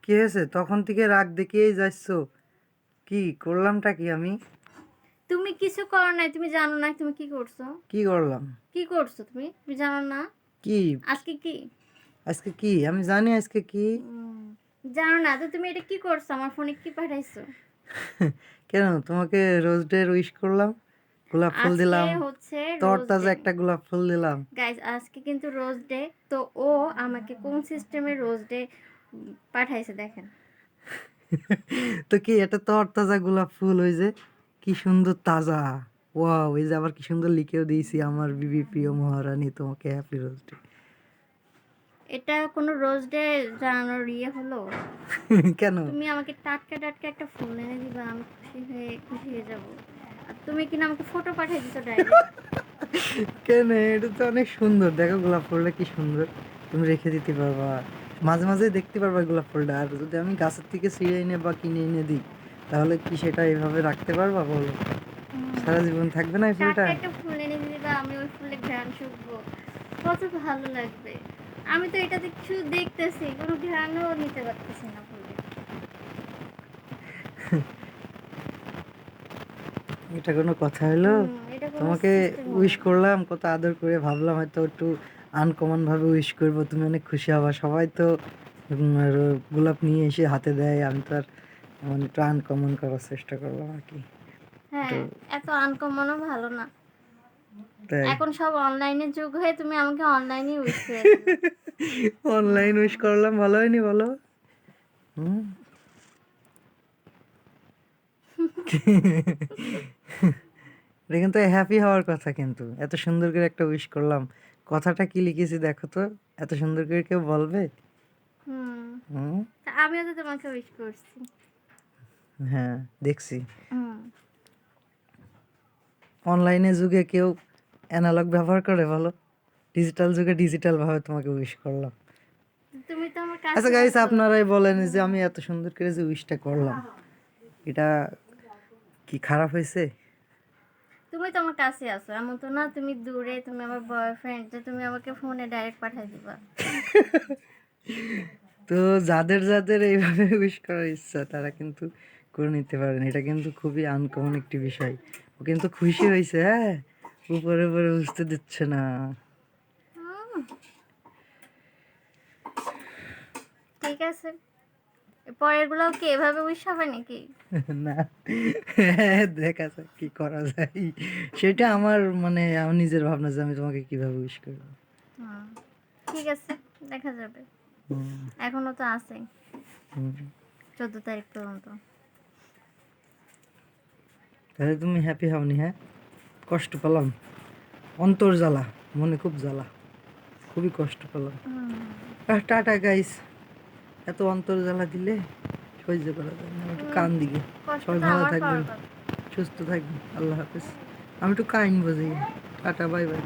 কি হয়েছে? তখন থেকে রাগ দেখিয়েই যাচ্ছ। কি করলামটা কি আমি? তুমি কিছু করো নাই, তুমি জানো না তুমি কি করছো? কি করলাম? কি করছো তুমি? তুমি জানো না? কি? আজকে কি? আজকে কি? আমি জানি আজকে কি। উম, জানো না তো তুমি এটা কি করছো? আমার ফোনে কি পাঠাইছো? কেন তোমাকে রোজ ডে উইশ করলাম, গোলাপ ফুল আজকে দিলাম, হচ্ছে রোজ তরতাজা ডে। একটা গোলাপ ফুল দিলাম। গাইজ আজকে কিন্তু রোজ ডে। তো ও আমাকে কোন সিস্টেমে রোজ ডে পাঠাইছে দেখেন। তো কি এটা তরতাজা গোলাপ ফুল, ওই যে কি সুন্দর তাজা। ওয়াও, এই যে আবার কি সুন্দর লিখেও দিয়েছি, আমার বিবি প্রিয় মহারানী তোমাকে হ্যাপি রোজ ডে। এটা কোনো রোজ ডে জানানোর হলো? কেন? তুমি আমাকে টাটকা টাটকা একটা ফুল এনে দিবা, আমি খুশি হয়ে যাব। আর তুমি কিনা আমাকে ফটো পাঠিয়ে দিছো ডাইরেক্ট। কেন, এটা তো অনেক সুন্দর, দেখো গোলাপ ফুলটা কি সুন্দর। তুমি রেখে দিতে পারবা, মাঝে মাঝে দেখতে পারবা গোলাপ ফুলটা। আর যদি আমি গাছের থেকে ছিঁড়ে এনে বা কিনে এনে দিই, তাহলে কি সেটা এভাবে রাখতে পারবা বলো? সারা জীবন থাকবে না এই ফুলটা? টাটকা একটা ফুল এনে দিবা, আমি ওই ফুলের ঘ্রাণ শুকবো, কত ভালো লাগবে। আমি তো এটাতে কিছু দেখতেছি, কোনো ঘ্রাণও নিতে পারতেছি না ফুলের। এটা কোনো কথা হলো? এটা কোনো তোমাকে সিস্টেম হলো উইশ না। করলাম, কত আদর করে, ভাবলাম হয়তো একটু আনকমন ভাবে উইশ করবো, তুমি অনেক খুশি হবা। সবাই তো গোলাপ নিয়ে এসে হাতে দেয়, আমি তো আর মানে একটু আনকমন করার চেষ্টা করলাম আর কি। তো হ্যাঁ, এত আনকমনও ভালো না। তাই এখন সব অনলাইনের যুগ হয়ে তুমি আমাকে অনলাইনে উইশ করে দিবা। অনলাইন উইশ করলাম, ভালো হয়নি বলো? হুম। এটা কিন্তু হ্যাপি হওয়ার কথা, কিন্তু এত সুন্দর করে একটা উইশ করলাম। কথাটা কি লিখেছি দেখো তো, এত সুন্দর করে কেউ বলবে? হুম, হুম। তা আমিও তো তোমাকে উইশ করছি। হ্যাঁ, দেখছি। হুম, অনলাইনে যুগে কেউ অ্যানালগ ব্যবহার করে বলো? ডিজিটাল যুগে ডিজিটাল ভাবে তোমাকে উইশ করলাম। তুমি তো আমার আচ্ছা কাছে গাইস, আছো। আপনারাই বলেন যে আমি এত সুন্দর করে যে উইশটা করলাম, এটা কি খারাপ হয়েছে? তুমি তো আমার কাছে আছো, এমন তো না তুমি দূরে, তুমি আমার বয়ফ্রেন্ড যে তুমি আমাকে ফোনে ডাইরেক্ট পাঠিয়ে দিবা। তো যাদের যাদের এইভাবে উইশ করার ইচ্ছা, তারা কিন্তু করে নিতে পারেন। এটা কিন্তু খুবই আনকমন একটি বিষয়। ও কিন্তু খুশি হয়েছে, হ্যাঁ, উপরে উপরে বুঝতে দিচ্ছে না। হুম, ঠিক আছে। পরের গুলোও কি এভাবে উইশ হবে নাকি? না, দেখা যাক কি করা যায়। সেটা আমার মানে আমার নিজের ভাবনা যে আমি তোমাকে কিভাবে উইশ করবো। হুম, ঠিক আছে, দেখা যাবে। হুম, এখনো তো আছে হুম। 14 তারিখ পর্যন্ত। তাহলে তুমি হ্যাপি হওনি? হ্যাঁ, কষ্ট পেলাম, অন্তর জ্বালা, মনে খুব জ্বালা, খুবই কষ্ট পেলাম। টাটা গাইস, এত অন্তর জ্বালা দিলে সহ্য করা যায় না, আমি একটু কান দিকে। কষ্ট সবাই তো ভালো আমার থাকবেন, পাওয়ার কথা। সুস্থ থাকবেন, আল্লাহ হাফেজ। আমি একটু কাইন বুঝি। Tata, bye bye.